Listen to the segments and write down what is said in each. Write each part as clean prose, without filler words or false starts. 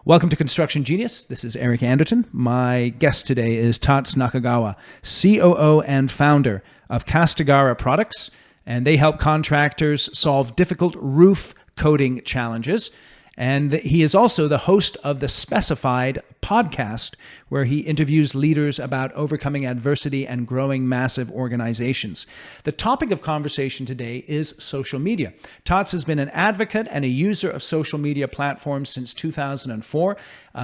Welcome to Construction Genius. This is Eric Anderton. My guest today is Tats Nakagawa, COO and founder of Castagra products, and they help contractors solve difficult roof coating challenges. And he is also the host of the Specified podcast, where he interviews leaders about overcoming adversity and growing massive organizations. The topic of conversation today is social media. Tats has been an advocate and a user of social media platforms since 2004.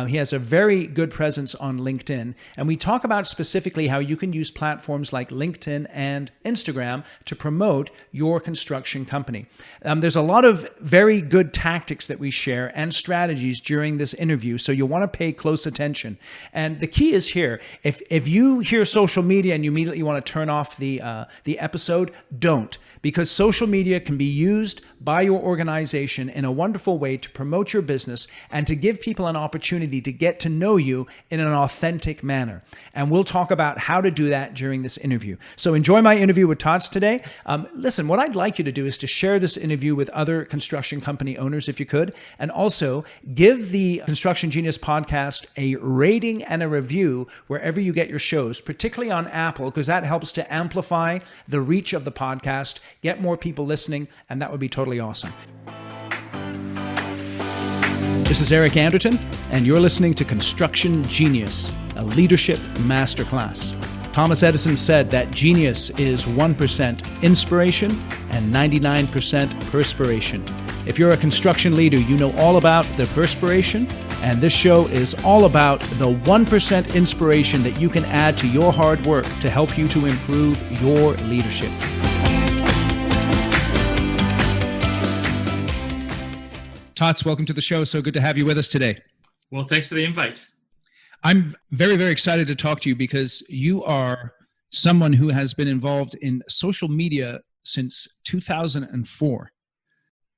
He has a very good presence on LinkedIn, and we talk about specifically how you can use platforms like LinkedIn and Instagram to promote your construction company. There's a lot of very good tactics that we share and strategies during this interview, so you'll want to pay close attention. And the key is here: if you hear social media and you immediately want to turn off the episode, don't, because social media can be used by your organization in a wonderful way to promote your business and to give people an opportunity to get to know you in an authentic manner. And we'll talk about how to do that during this interview. So enjoy my interview with Tats today. Listen, what I'd like you to do is to share this interview with other construction company owners if you could, and also give the Construction Genius podcast a rating and a review wherever you get your shows, particularly on Apple, because that helps to amplify the reach of the podcast, get more people listening, and that would be totally awesome. This is Eric Anderton, and you're listening to Construction Genius, a leadership masterclass. Thomas Edison said that genius is 1% inspiration and 99% perspiration. If you're a construction leader, you know all about the perspiration, and this show is all about the 1% inspiration that you can add to your hard work to help you to improve your leadership. Tats, welcome to the show. So good to have you with us today. Well, thanks for the invite. I'm very, very excited to talk to you because you are someone who has been involved in social media since 2004.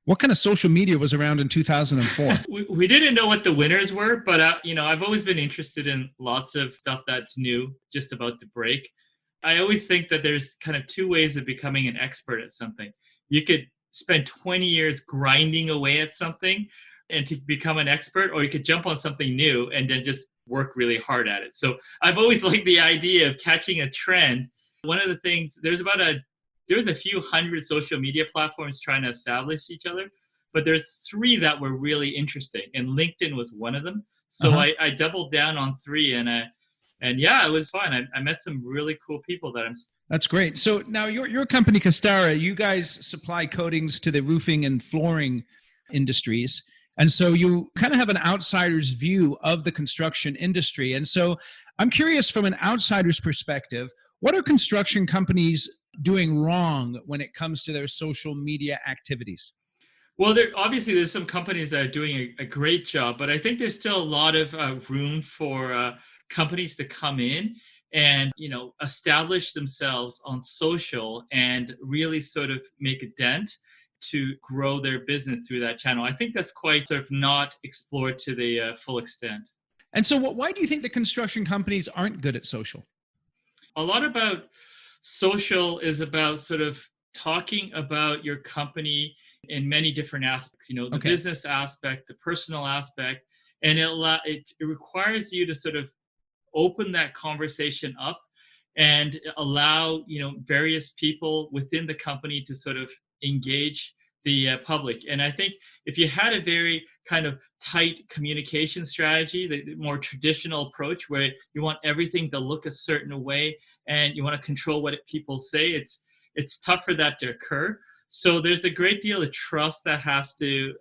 What kind of social media was around in 2004? We didn't know what the winners were, but I've always been interested in lots of stuff that's new, just about to break. I always think that there's kind of two ways of becoming an expert at something. You could spend 20 years grinding away at something and to become an expert, or you could jump on something new and then just work really hard at it. So I've always liked the idea of catching a trend. One of the things, there's a few hundred social media platforms trying to establish each other, but there's three that were really interesting, and LinkedIn was one of them. So I doubled down on three, and yeah, it was fun. I met some really cool people That's great. So now your company, Castagra, you guys supply coatings to the roofing and flooring industries. And so you kind of have an outsider's view of the construction industry. And so I'm curious, from an outsider's perspective, what are construction companies doing wrong when it comes to their social media activities? Well, there's some companies that are doing a great job, but I think there's still a lot of room for companies to come in and, establish themselves on social and really sort of make a dent to grow their business through that channel. I think that's quite sort of not explored to the full extent. And so why do you think the construction companies aren't good at social? A lot about social is about sort of talking about your company in many different aspects, the business aspect, the personal aspect, and it requires you to sort of open that conversation up and allow, various people within the company to sort of engage the public. And I think if you had a very kind of tight communication strategy, the more traditional approach where you want everything to look a certain way and you want to control what people say, it's tough for that to occur. So there's a great deal of trust that has to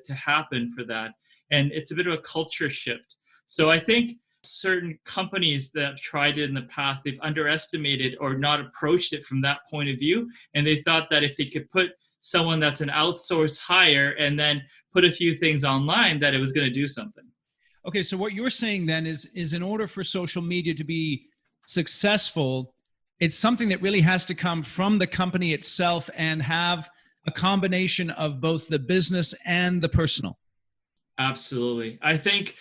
happen for that. And it's a bit of a culture shift. So I think certain companies that have tried it in the past, they've underestimated or not approached it from that point of view. And they thought that if they could put someone that's an outsourced hire and then put a few things online, that it was going to do something. Okay, so what you're saying then is in order for social media to be successful, it's something that really has to come from the company itself and have a combination of both the business and the personal. Absolutely. I think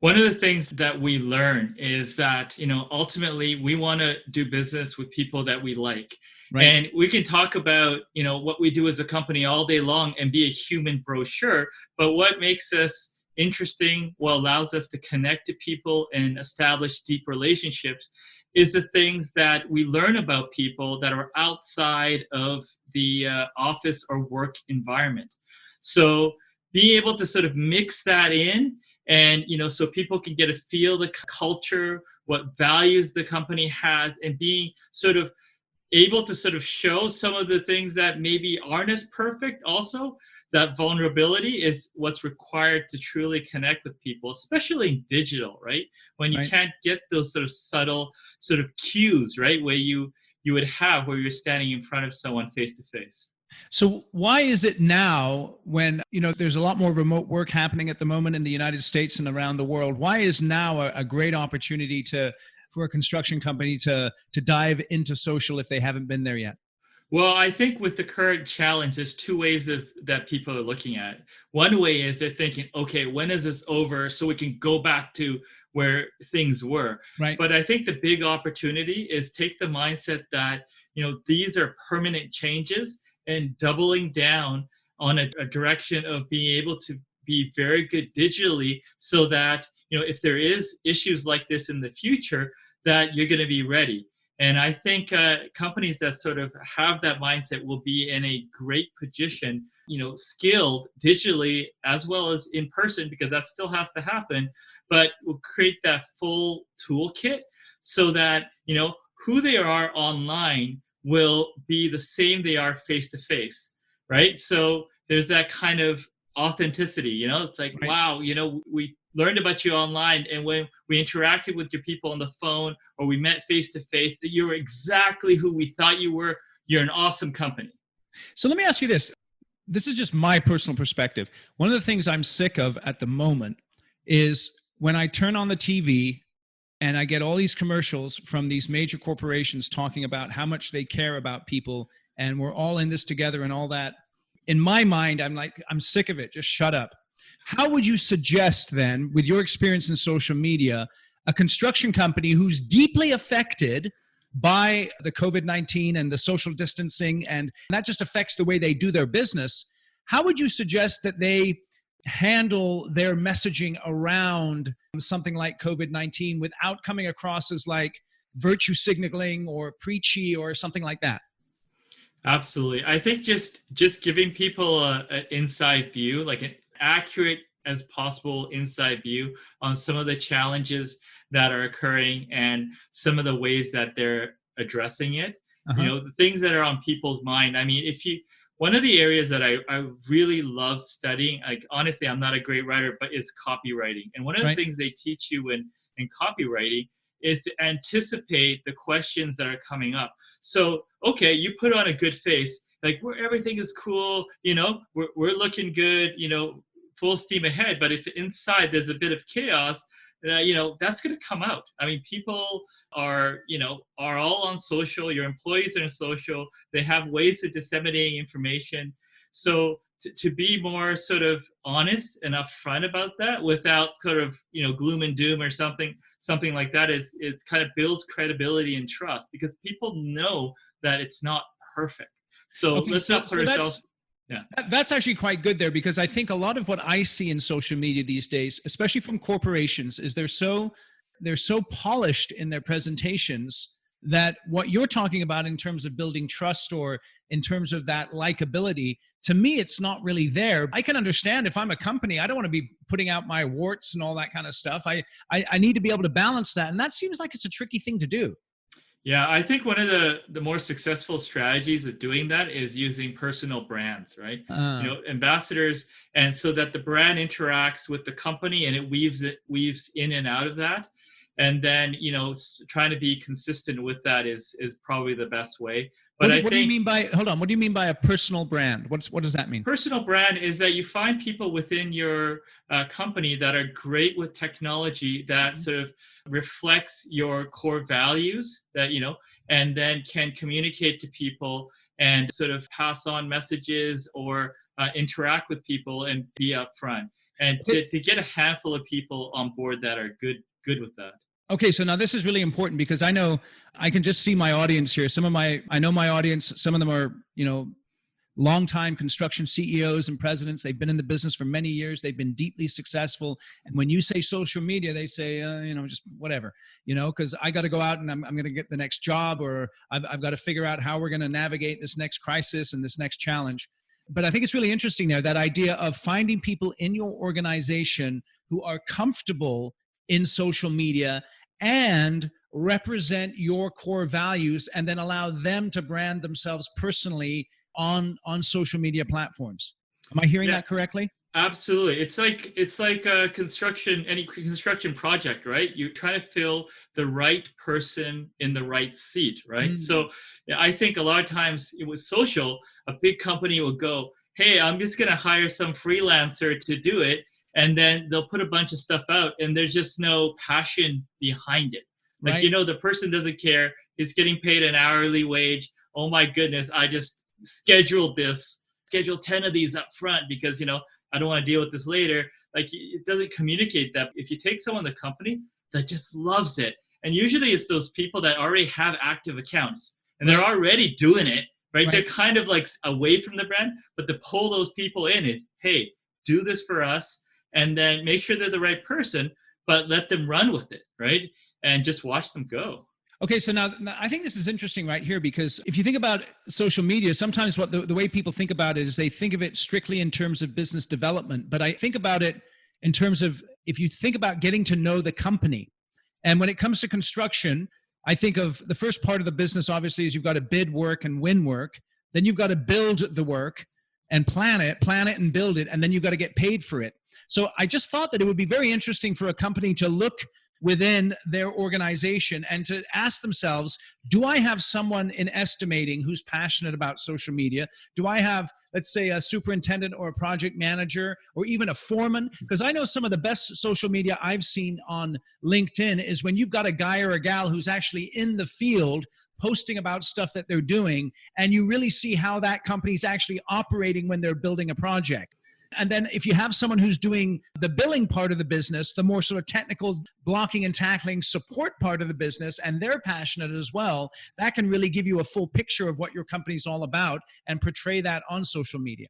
one of the things that we learn is that, ultimately we want to do business with people that we like. Right. And we can talk about, what we do as a company all day long and be a human brochure, but what makes us interesting, what allows us to connect to people and establish deep relationships is the things that we learn about people that are outside of the office or work environment. So being able to sort of mix that in, and so people can get a feel the culture, what values the company has, and being sort of able to sort of show some of the things that maybe aren't as perfect also. That vulnerability is what's required to truly connect with people, especially in digital, right? When you can't get those sort of subtle sort of cues, right? Where you would have where you're standing in front of someone face to face. So why is it now when, there's a lot more remote work happening at the moment in the United States and around the world? Why is now a great opportunity for a construction company to dive into social if they haven't been there yet? Well, I think with the current challenge, there's two ways that people are looking at. One way is they're thinking, okay, when is this over so we can go back to where things were? Right. But I think the big opportunity is take the mindset that, these are permanent changes, and doubling down on a direction of being able to be very good digitally so that, if there is issues like this in the future, that you're going to be ready. And I think companies that sort of have that mindset will be in a great position, skilled digitally as well as in person, because that still has to happen, but will create that full toolkit so that, who they are online will be the same they are face to face, right? So there's that kind of authenticity, it's like, right. Wow, we learned about you online, and when we interacted with your people on the phone or we met face to face, that you were exactly who we thought you were. You're an awesome company. So let me ask you this. This is just my personal perspective. One of the things I'm sick of at the moment is when I turn on the TV and I get all these commercials from these major corporations talking about how much they care about people and we're all in this together and all that. In my mind, I'm like, I'm sick of it. Just shut up. How would you suggest then, with your experience in social media, a construction company who's deeply affected by the COVID-19 and the social distancing, and that just affects the way they do their business, how would you suggest that they handle their messaging around something like COVID-19 without coming across as like virtue signaling or preachy or something like that? Absolutely. I think just giving people an inside view, like an accurate as possible inside view on some of the challenges that are occurring and some of the ways that they're addressing it. The things that are on people's mind. I mean, one of the areas that I really love studying, like honestly, I'm not a great writer, but it's copywriting. And one of the things they teach you in copywriting is to anticipate the questions that are coming up. So, okay, you put on a good face, like where everything is cool, we're looking good, full steam ahead. But if inside there's a bit of chaos, that's going to come out. I mean, people are all on social. Your employees are on social. They have ways of disseminating information. So to be more sort of honest and upfront about that without sort of, gloom and doom or something like that is kind of builds credibility and trust, because people know that it's not perfect. So let's not put ourselves. Yeah. That's actually quite good there, because I think a lot of what I see in social media these days, especially from corporations, is they're so polished in their presentations that what you're talking about in terms of building trust or in terms of that likability, to me, it's not really there. I can understand if I'm a company, I don't want to be putting out my warts and all that kind of stuff. I need to be able to balance that. And that seems like it's a tricky thing to do. Yeah, I think one of the more successful strategies of doing that is using personal brands, right? Ambassadors, and so that the brand interacts with the company and it weaves in and out of that. And then, trying to be consistent with that is probably the best way. But what do you mean by, hold on, what do you mean by a personal brand? What does that mean? Personal brand is that you find people within your company that are great with technology that sort of reflects your core values that, and then can communicate to people and sort of pass on messages or interact with people and be upfront. And to get a handful of people on board that are good with that. Okay, so now this is really important, because I can just see my audience here. I know my audience, some of them are, longtime construction CEOs and presidents. They've been in the business for many years. They've been deeply successful. And when you say social media, they say, just whatever, because I got to go out and I'm going to get the next job, or I've got to figure out how we're going to navigate this next crisis and this next challenge. But I think it's really interesting there, that idea of finding people in your organization who are comfortable in social media and represent your core values, and then allow them to brand themselves personally on social media platforms. Am I hearing that correctly? Absolutely. It's like a any construction project, right? You try to fill the right person in the right seat, right? So I think a lot of times with social, a big company will go, hey, I'm just going to hire some freelancer to do it. And then they'll put a bunch of stuff out and there's just no passion behind it. Like, the person doesn't care. He's getting paid an hourly wage. Oh my goodness. I just schedule 10 of these up front because, I don't want to deal with this later. Like, it doesn't communicate that. If you take someone in the company that just loves it, and usually it's those people that already have active accounts and they're already doing it, right? They're kind of like away from the brand, but to pull those people in, hey, do this for us, and then make sure they're the right person, but let them run with it, right? And just watch them go. Okay, so now I think this is interesting right here, because if you think about social media, sometimes what the way people think about it is they think of it strictly in terms of business development. But I think about it in terms of, if you think about getting to know the company. And when it comes to construction, I think of the first part of the business, obviously, is you've got to bid work and win work. Then you've got to build the work and plan it and build it. And then you've got to get paid for it. So I just thought that it would be very interesting for a company to look within their organization and to ask themselves, do I have someone in estimating who's passionate about social media? Do I have, let's say, a superintendent or a project manager or even a foreman? Because I know some of the best social media I've seen on LinkedIn is when you've got a guy or a gal who's actually in the field posting about stuff that they're doing, and you really see how that company's actually operating when they're building a project. And then if you have someone who's doing the billing part of the business, the more sort of technical blocking and tackling support part of the business, and they're passionate as well, that can really give you a full picture of what your company's all about and portray that on social media.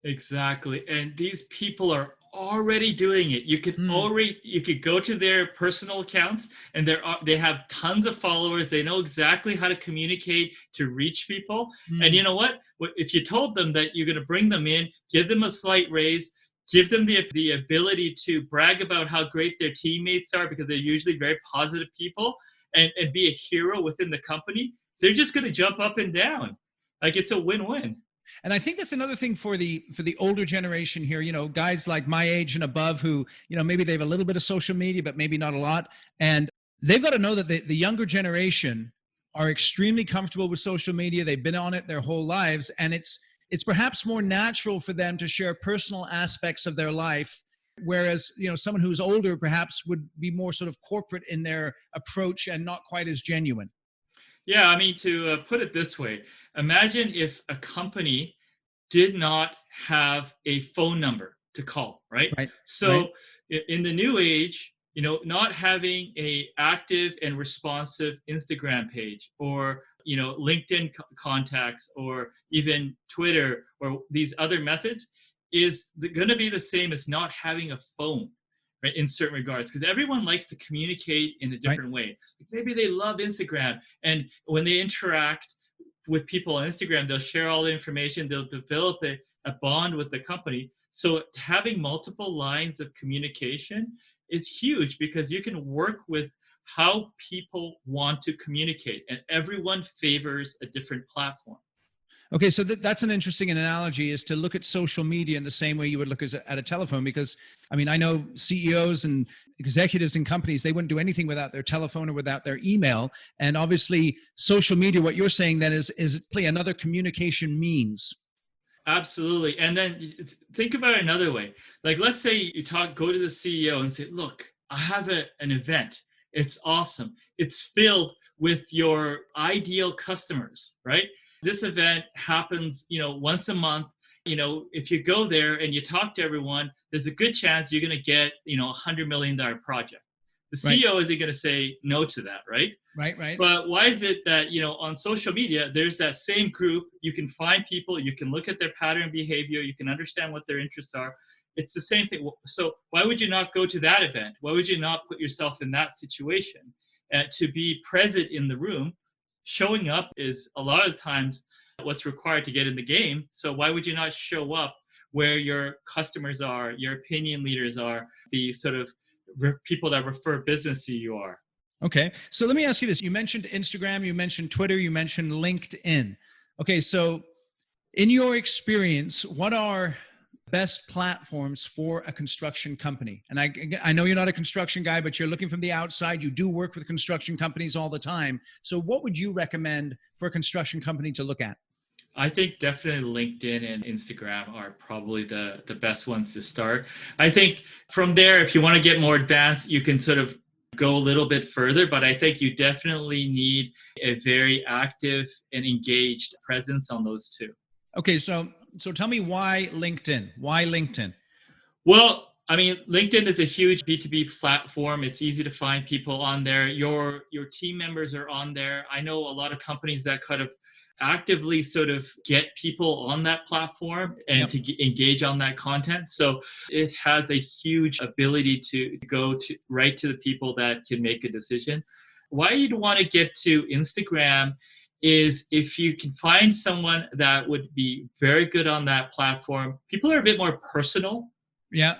Exactly. And these people are already doing it. You could go to their personal accounts and they have tons of followers. They know exactly how to communicate to reach people. And you know what? If you told them that you're going to bring them in, give them a slight raise, give them the ability to brag about how great their teammates are, because they're usually very positive people, and be a hero within the company, they're just going to jump up and down. Like, it's a win-win. And I think that's another thing for the older generation here, guys like my age and above who, maybe they have a little bit of social media, but maybe not a lot. And they've got to know that the younger generation are extremely comfortable with social media. They've been on it their whole lives. And it's perhaps more natural for them to share personal aspects of their life. Whereas, someone who's older perhaps would be more sort of corporate in their approach and not quite as genuine. Yeah, I mean, to put it this way, imagine if a company did not have a phone number to call, right? So in the new age, not having a active and responsive Instagram page, or, LinkedIn contacts, or even Twitter, or these other methods, is going to be the same as not having a phone. Right, in certain regards, because everyone likes to communicate in a different way. Maybe they love Instagram, and when they interact with people on Instagram, they'll share all the information, they'll develop a bond with the company. So having multiple lines of communication is huge, because you can work with how people want to communicate, and everyone favors a different platform. Okay, so that's an interesting analogy, is to look at social media in the same way you would look at a telephone. Because, I mean, I know CEOs and executives in companies, they wouldn't do anything without their telephone or without their email. And obviously, social media, what you're saying then is another communication means. Absolutely. And then think about it another way. Like, let's say you go to the CEO and say, look, I have an event. It's awesome. It's filled with your ideal customers, right? This event happens, once a month. If you go there and you talk to everyone, there's a good chance you're going to get, $100 million project. The Right. CEO isn't going to say no to that, right? Right. But why is it that, on social media, there's that same group, you can find people, you can look at their pattern behavior, you can understand what their interests are. It's the same thing. So why would you not go to that event? Why would you not put yourself in that situation to be present in the room? Showing up is a lot of times what's required to get in the game. So why would you not show up where your customers are, your opinion leaders are, the sort of people that refer business to you are? Okay. So let me ask you this. You mentioned Instagram, you mentioned Twitter, you mentioned LinkedIn. Okay. So in your experience, what are best platforms for a construction company? And I know you're not a construction guy, but you're looking from the outside. You do work with construction companies all the time. So what would you recommend for a construction company to look at? I think definitely LinkedIn and Instagram are probably the best ones to start. I think from there, if you want to get more advanced, you can sort of go a little bit further, but I think you definitely need a very active and engaged presence on those two. Okay, so tell me why LinkedIn? Why LinkedIn? Well, I mean, LinkedIn is a huge B2B platform. It's easy to find people on there. Your team members are on there. I know a lot of companies that kind of actively sort of get people on that platform and to engage on that content. So it has a huge ability to go to right to the people that can make a decision. Why you'd want to get to Instagram is if you can find someone that would be very good on that platform. People are a bit more personal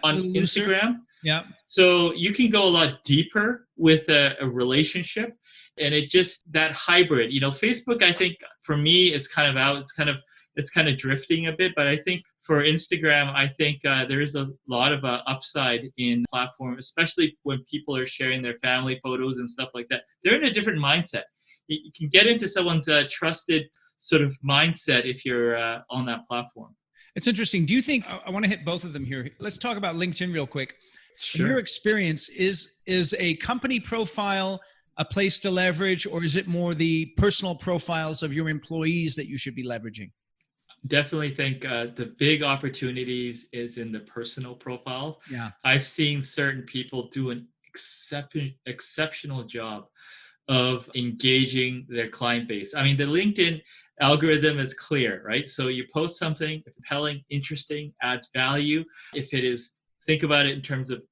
on Instagram. Yeah. So you can go a lot deeper with a relationship, and it just that hybrid. Facebook, I think for me, it's kind of out. It's kind of drifting a bit. But I think for Instagram, I think there is a lot of upside in platform, especially when people are sharing their family photos and stuff like that. They're in a different mindset. You can get into someone's trusted sort of mindset if you're on that platform. It's interesting. Do you think, I want to hit both of them here. Let's talk about LinkedIn real quick. Sure. In your experience, is a company profile a place to leverage, or is it more the personal profiles of your employees that you should be leveraging? Definitely think the big opportunities is in the personal profile. Yeah. I've seen certain people do an exceptional job of engaging their client base. I mean, the LinkedIn algorithm is clear, right? So you post something compelling, interesting, adds value. If it is, think about it in terms of,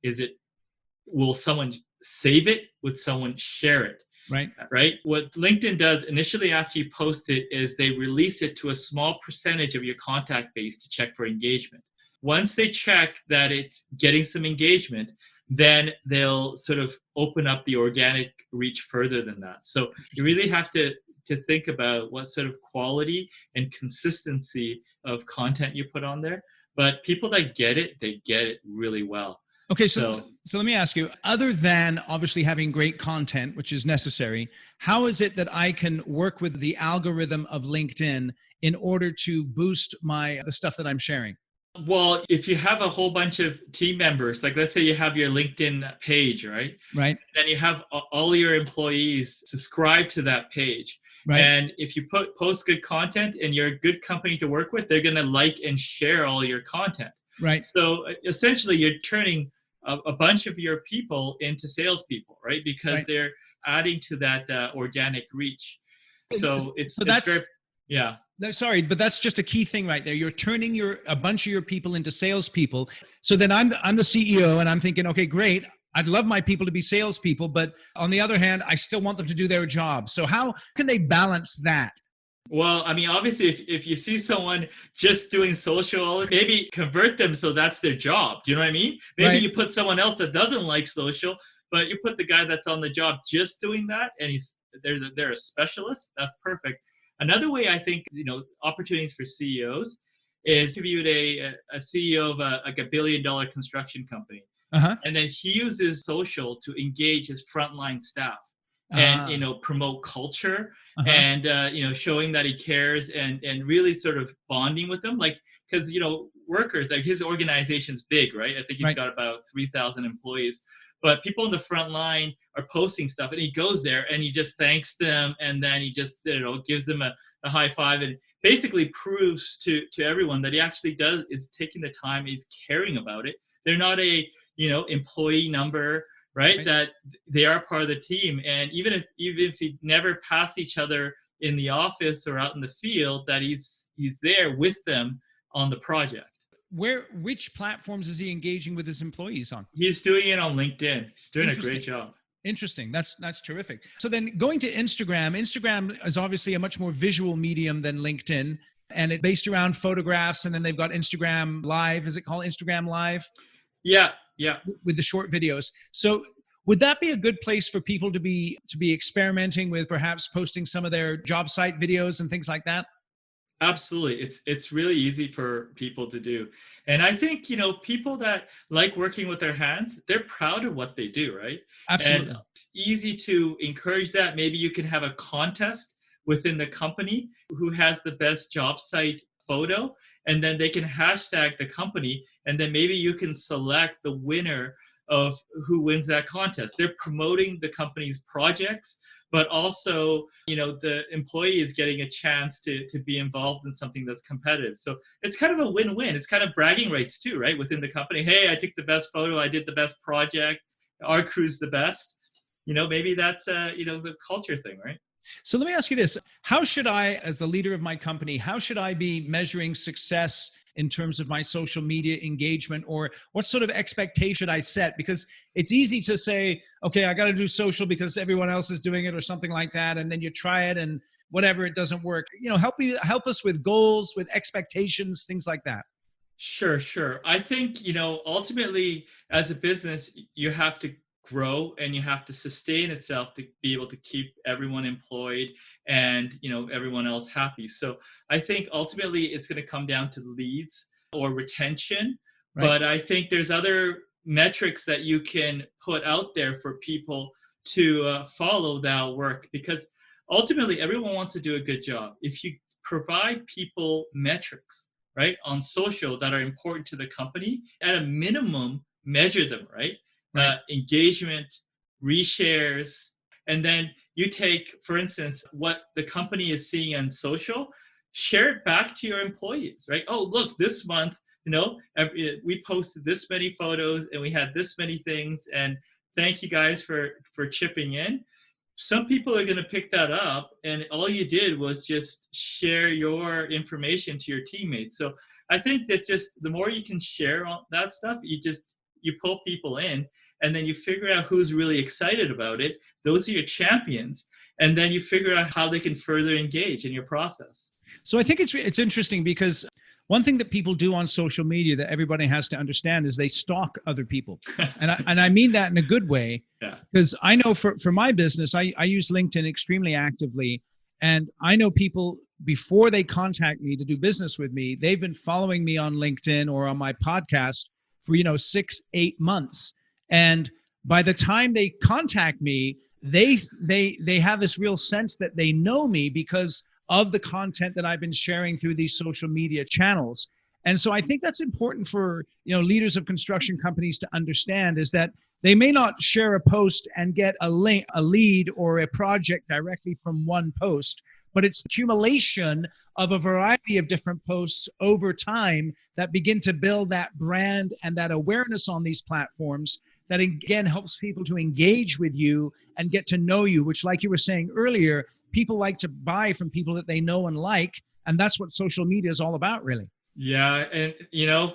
will someone save it? Would someone share it? Right? What LinkedIn does initially after you post it is they release it to a small percentage of your contact base to check for engagement. Once they check that it's getting some engagement, then they'll sort of open up the organic reach further than that. So you really have to think about what sort of quality and consistency of content you put on there. But people that get it, they get it really well. Okay, so let me ask you, other than obviously having great content, which is necessary, how is it that I can work with the algorithm of LinkedIn in order to boost the stuff that I'm sharing? Well, if you have a whole bunch of team members, like let's say you have your LinkedIn page, right? Right. Then you have all your employees subscribe to that page. Right. And if you post good content and you're a good company to work with, they're going to like and share all your content. Right. So essentially, you're turning a bunch of your people into salespeople, right? Because they're adding to that organic reach. So Sorry, but that's just a key thing right there. You're turning a bunch of your people into salespeople. So then I'm the CEO, and I'm thinking, okay, great. I'd love my people to be salespeople, but on the other hand, I still want them to do their job. So how can they balance that? Well, I mean, obviously, if you see someone just doing social, maybe convert them so that's their job. Do you know what I mean? Maybe you put someone else that doesn't like social, but you put the guy that's on the job just doing that, and they're a specialist. That's perfect. Another way I think, opportunities for CEOs is to be a CEO of a $1 billion construction company. Uh-huh. And then he uses social to engage his frontline staff and, promote culture and, showing that he cares and really sort of bonding with them. Like, because, workers, like his organization's big, right? I think he's got about 3,000 employees. But people in the front line are posting stuff, and he goes there and he just thanks them, and then he just gives them a high five and basically proves to everyone that he actually is taking the time, he's caring about it. They're not a employee number. right? That they are part of the team. And even if you never pass each other in the office or out in the field, that he's there with them on the project. Which platforms is he engaging with his employees on? He's doing it on LinkedIn. He's doing a great job. Interesting. That's terrific. So then going to Instagram is obviously a much more visual medium than LinkedIn, and it's based around photographs. And then they've got Instagram Live. Is it called Instagram Live? Yeah. With the short videos. So would that be a good place for people to be experimenting with, perhaps posting some of their job site videos and things like that? Absolutely. It's really easy for people to do. And I think, people that like working with their hands, they're proud of what they do, right? Absolutely. And it's easy to encourage that. Maybe you can have a contest within the company who has the best job site photo, and then they can hashtag the company, and then maybe you can select the winner of who wins that contest. They're promoting the company's projects, but also, the employee is getting a chance to be involved in something that's competitive. So it's kind of a win-win. It's kind of bragging rights too, right? Within the company. Hey, I took the best photo. I did the best project. Our crew's the best. Maybe that's, the culture thing, right? So let me ask you this. How should I, as the leader of my company, how should I be measuring success in terms of my social media engagement, or what sort of expectation should I set? Because it's easy to say, okay, I got to do social because everyone else is doing it or something like that. And then you try it and whatever, it doesn't work. Help us with goals, with expectations, things like that. Sure. I think, ultimately as a business, you have to grow and you have to sustain itself to be able to keep everyone employed and everyone else happy. So I think ultimately it's going to come down to leads or retention, right? But I think there's other metrics that you can put out there for people to follow that'll work, because ultimately everyone wants to do a good job. If you provide people metrics, right, on social that are important to the company, at a minimum measure them, right? Engagement, reshares, and then you take, for instance, what the company is seeing on social, share it back to your employees, right? Oh, look, this month, we posted this many photos and we had this many things, and thank you guys for chipping in. Some people are going to pick that up, and all you did was just share your information to your teammates. So I think that just the more you can share all that stuff, you pull people in, and then you figure out who's really excited about it. Those are your champions. And then you figure out how they can further engage in your process. So I think it's interesting, because one thing that people do on social media that everybody has to understand is they stalk other people. And I mean that in a good way. Yeah. Because I know for my business, I use LinkedIn extremely actively. And I know people, before they contact me to do business with me, they've been following me on LinkedIn or on my podcast for 6-8 months, and by the time they contact me, they have this real sense that they know me because of the content that I've been sharing through these social media channels. And so I think that's important for leaders of construction companies to understand, is that they may not share a post and get a lead or a project directly from one post, but it's the accumulation of a variety of different posts over time that begin to build that brand and that awareness on these platforms that, again, helps people to engage with you and get to know you, which, like you were saying earlier, people like to buy from people that they know and like. And that's what social media is all about, really. Yeah. And,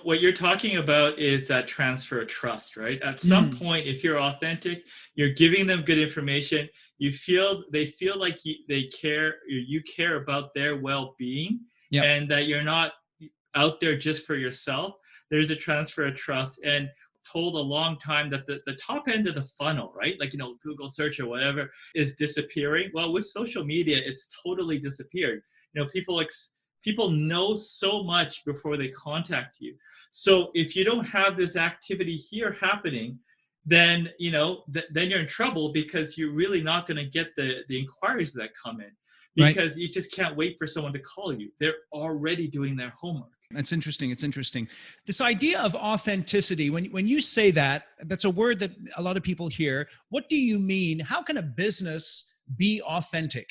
what you're talking about is that transfer of trust, right? At some point, if you're authentic, you're giving them good information, they feel like they care, you care about their well-being, yep, and that you're not out there just for yourself. There's a transfer of trust. And told a long time that the top end of the funnel, right? Like, Google search or whatever is disappearing. Well, with social media, it's totally disappeared. People know so much before they contact you. So if you don't have this activity here happening, then, then you're in trouble, because you're really not going to get the inquiries that come in, because right, you just can't wait for someone to call you. They're already doing their homework. That's interesting. It's interesting. This idea of authenticity, when you say that, that's a word that a lot of people hear. What do you mean? How can a business be authentic?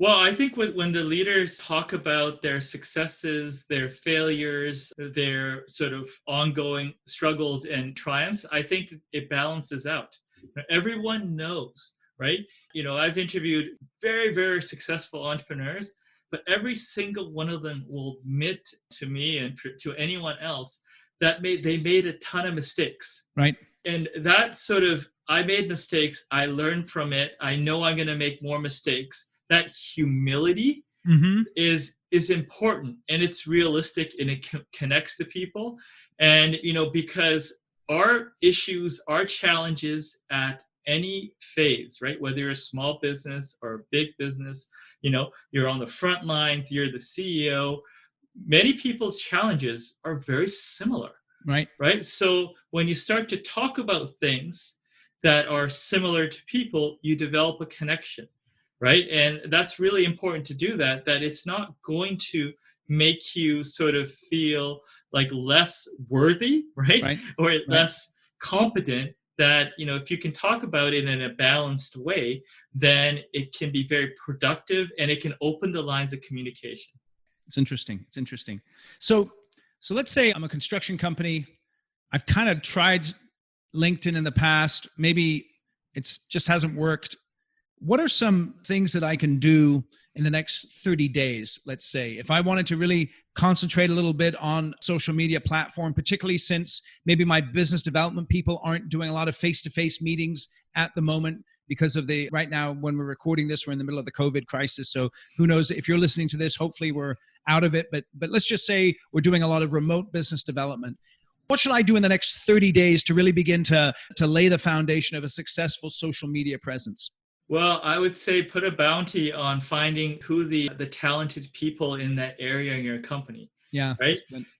Well, I think when the leaders talk about their successes, their failures, their sort of ongoing struggles and triumphs, I think it balances out. Everyone knows, right? I've interviewed very, very successful entrepreneurs, but every single one of them will admit to me and to anyone else that they made a ton of mistakes. Right. And that sort of, I made mistakes, I learned from it, I know I'm going to make more mistakes. That humility is important, and it's realistic, and it connects to people. And because our issues, our challenges at any phase, right, whether you're a small business or a big business, you're on the front lines, you're the CEO, many people's challenges are very similar. Right. So when you start to talk about things that are similar to people, you develop a connection. Right. And that's really important to do that it's not going to make you sort of feel like less worthy, right? Or less competent. That, if you can talk about it in a balanced way, then it can be very productive and it can open the lines of communication. It's interesting. So let's say I'm a construction company. I've kind of tried LinkedIn in the past. Maybe it's just hasn't worked. What are some things that I can do in the next 30 days, let's say, if I wanted to really concentrate a little bit on social media platform, particularly since maybe my business development people aren't doing a lot of face-to-face meetings at the moment because of right now when we're recording this, we're in the middle of the COVID crisis. So who knows, if you're listening to this, hopefully we're out of it. But let's just say we're doing a lot of remote business development. What should I do in the next 30 days to really begin to lay the foundation of a successful social media presence? Well, I would say put a bounty on finding who the talented people in that area in your company. Yeah. Right.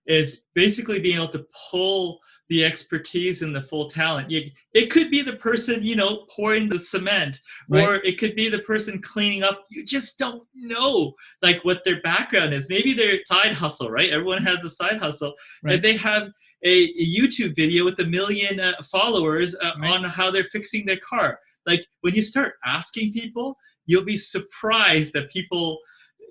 Is basically being able to pull the expertise and the full talent. It could be the person, pouring the cement, or it could be the person cleaning up. You just don't know like what their background is. Maybe their side hustle, right? Everyone has a side hustle. Right. And they have a YouTube video with 1 million followers on how they're fixing their car. Like when you start asking people, you'll be surprised that people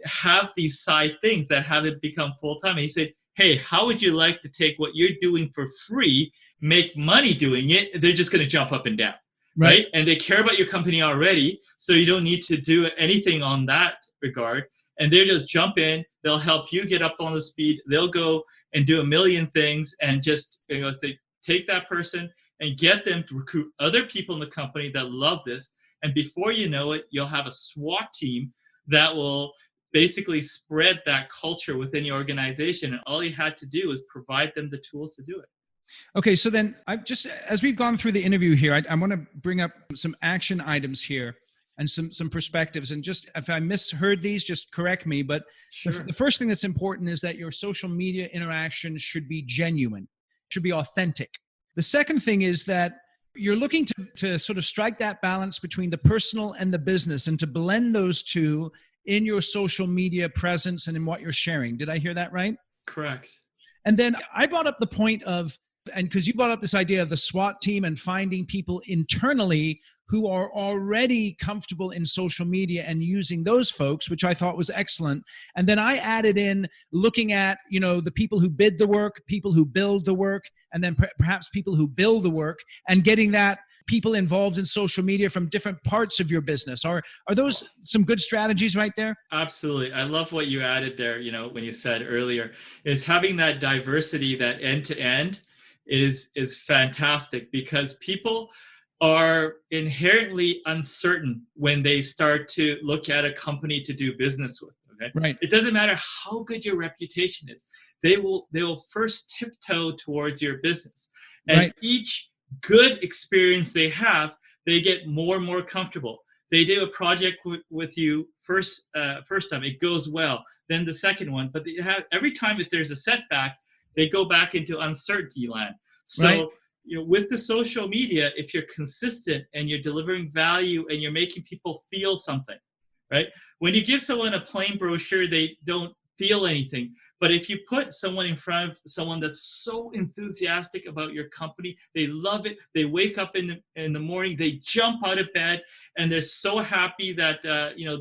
have these side things that haven't become full-time. And you say, hey, how would you like to take what you're doing for free, make money doing it? They're just going to jump up and down. Right. And they care about your company already. So you don't need to do anything on that regard. And they just jump in. They'll help you get up on the speed. They'll go and do 1 million things and just say, take that person and get them to recruit other people in the company that love this. And before you know it, you'll have a SWAT team that will basically spread that culture within your organization. And all you had to do is provide them the tools to do it. Okay, so then as we've gone through the interview here, I want to bring up some action items here and some perspectives. And just if I misheard these, just correct me. But sure. The first thing that's important is that your social media interaction should be genuine, should be authentic. The second thing is that you're looking to sort of strike that balance between the personal and the business and to blend those two in your social media presence and in what you're sharing. Did I hear that right? Correct. And then I brought up the point of, and because you brought up this idea of the SWAT team and finding people internally who are already comfortable in social media and using those folks, which I thought was excellent. And then I added in looking at, the people who bid the work, people who build the work, and then perhaps people who build the work, and getting that people involved in social media from different parts of your business. Are those some good strategies right there? Absolutely. I love what you added there, when you said earlier, is having that diversity, that end to end is fantastic, because people are inherently uncertain when they start to look at a company to do business with. Okay? Right. It doesn't matter how good your reputation is. They will first tiptoe towards your business. And each good experience they have, they get more and more comfortable. They do a project with you first time, it goes well. Then the second one, but every time if there's a setback, they go back into uncertainty land. So with the social media, if you're consistent and you're delivering value and you're making people feel something, right? When you give someone a plain brochure, they don't feel anything. But if you put someone in front of someone that's so enthusiastic about your company, they love it. They wake up in the morning, they jump out of bed, and they're so happy that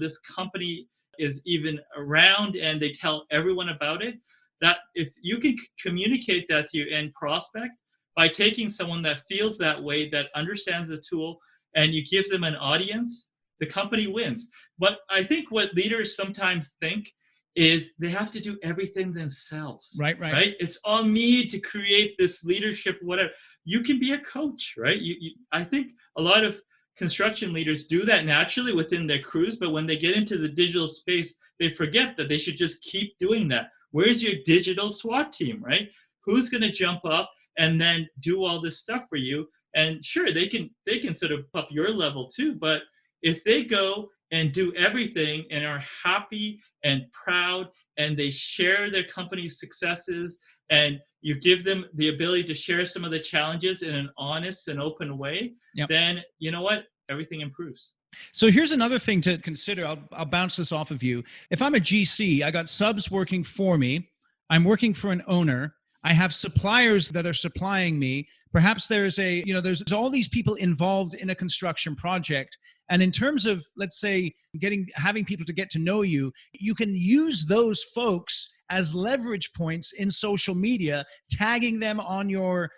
this company is even around and they tell everyone about it, that if you can communicate that to your end prospect by taking someone that feels that way, that understands the tool, and you give them an audience, the company wins. But I think what leaders sometimes think is they have to do everything themselves. Right. It's on me to create this leadership, whatever. You can be a coach, right? I think a lot of construction leaders do that naturally within their crews, but when they get into the digital space, they forget that they should just keep doing that. Where's your digital SWAT team, right? Who's going to jump up and then do all this stuff for you? And sure, they can sort of up your level too, but if they go and do everything and are happy and proud and they share their company's successes and you give them the ability to share some of the challenges in an honest and open way, then you know what? Everything improves. So here's another thing to consider. I'll bounce this off of you. If I'm a GC, I got subs working for me. I'm working for an owner. I have suppliers that are supplying me. Perhaps there's all these people involved in a construction project. And in terms of, let's say, having people to get to know you, you can use those folks as leverage points in social media, tagging them on your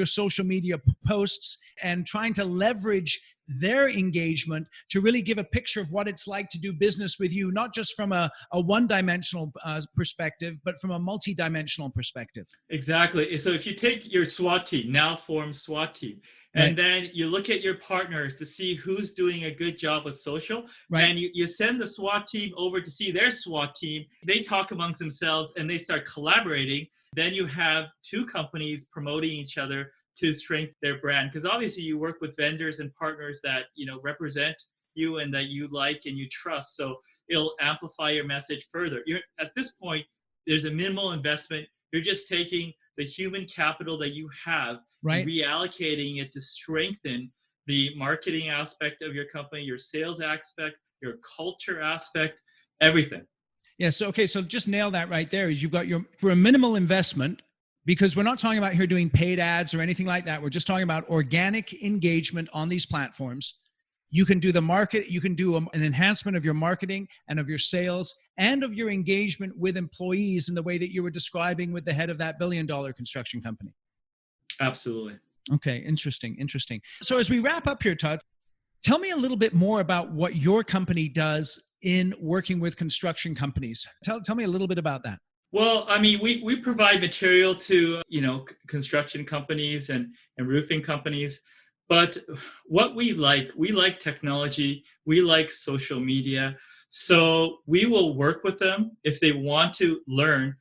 social media posts and trying to leverage their engagement to really give a picture of what it's like to do business with you, not just from a one-dimensional perspective, but from a multi-dimensional perspective. Exactly. So if you take your SWAT team, now formed SWAT team, and then you look at your partners to see who's doing a good job with social, and you send the SWAT team over to see their SWAT team. They talk amongst themselves and they start collaborating. Then you have two companies promoting each other to strengthen their brand. Because obviously you work with vendors and partners that represent you and that you like and you trust. So it'll amplify your message further. At this point, there's a minimal investment. You're just taking the human capital that you have and reallocating it to strengthen the marketing aspect of your company, your sales aspect, your culture aspect, everything. Yeah. So just nail that right there. Is you've got for a minimal investment, because we're not talking about here doing paid ads or anything like that. We're just talking about organic engagement on these platforms. You can do the market, you can do an enhancement of your marketing and of your sales and of your engagement with employees in the way that you were describing with the head of that billion-dollar construction company. Absolutely. Okay, interesting. So as we wrap up here, Todd, tell me a little bit more about what your company does in working with construction companies. Tell me a little bit about that. Well, I mean, we provide material to, construction companies and roofing companies. But what we like technology, we like social media. So we will work with them if they want to learn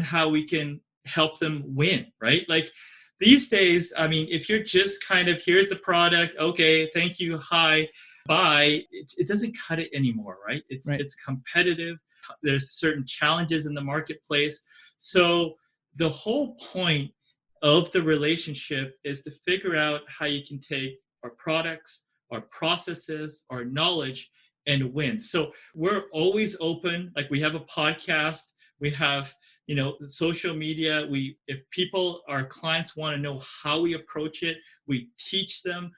how we can help them win, right? Like these days, I mean, if you're just kind of, here's the product, okay, thank you, hi, bye, it doesn't cut it anymore, right? It's competitive. There's certain challenges in the marketplace. So the whole point of the relationship is to figure out how you can take our products, our processes, our knowledge, and win. So we're always open. Like we have a podcast, we have social media. If our clients want to know how we approach it, we teach them,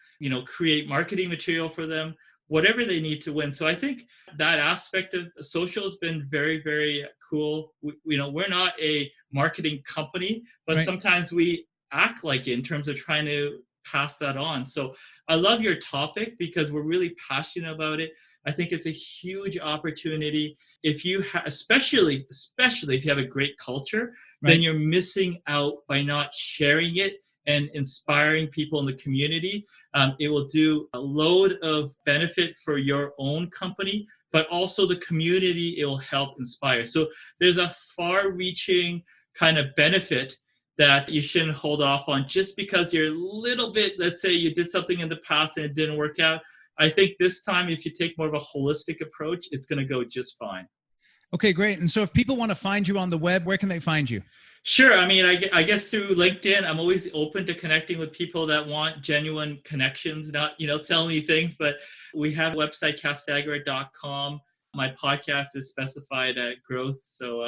create marketing material for them, whatever they need to win. So I think that aspect of social has been very, very cool. We're not a marketing company, but sometimes we act like it in terms of trying to pass that on. So I love your topic because we're really passionate about it. I think it's a huge opportunity. If you especially if you have a great culture, then you're missing out by not sharing it and inspiring people in the community. It will do a load of benefit for your own company, but also the community it will help inspire. So there's a far-reaching kind of benefit that you shouldn't hold off on just because you're a little bit, let's say you did something in the past and it didn't work out. I think this time, if you take more of a holistic approach, it's going to go just fine. Okay, great. And so if people want to find you on the web, where can they find you? Sure. I mean, I guess through LinkedIn, I'm always open to connecting with people that want genuine connections, not, selling me things, but we have a website, castagra.com. My podcast is specified at growth. So,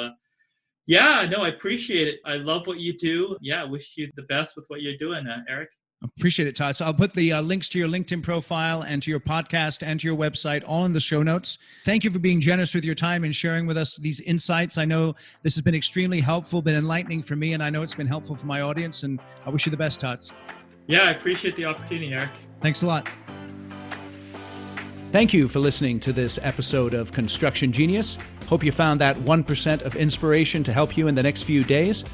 I appreciate it. I love what you do. Yeah, I wish you the best with what you're doing, Eric. Appreciate it, Todd. So I'll put the links to your LinkedIn profile and to your podcast and to your website all in the show notes. Thank you for being generous with your time and sharing with us these insights. I know this has been extremely helpful, been enlightening for me, and I know it's been helpful for my audience, and I wish you the best, Tots. Yeah, I appreciate the opportunity, Eric. Thanks a lot. Thank you for listening to this episode of Construction Genius. Hope you found that 1% of inspiration to help you in the next few days.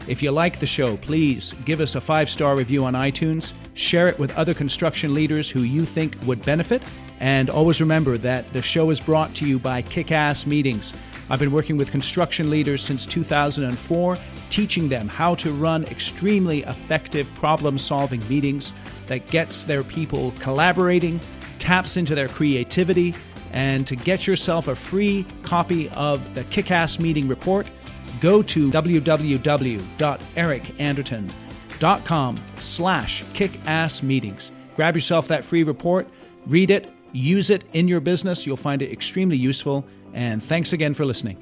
If you like the show, please give us a 5-star review on iTunes, share it with other construction leaders who you think would benefit, and always remember that the show is brought to you by Kick-Ass Meetings. I've been working with construction leaders since 2004, teaching them how to run extremely effective problem-solving meetings that gets their people collaborating, taps into their creativity, and to get yourself a free copy of the Kick-Ass Meeting Report, go to www.ericanderton.com/kickassmeetings. Grab yourself that free report, read it, use it in your business. You'll find it extremely useful. And thanks again for listening.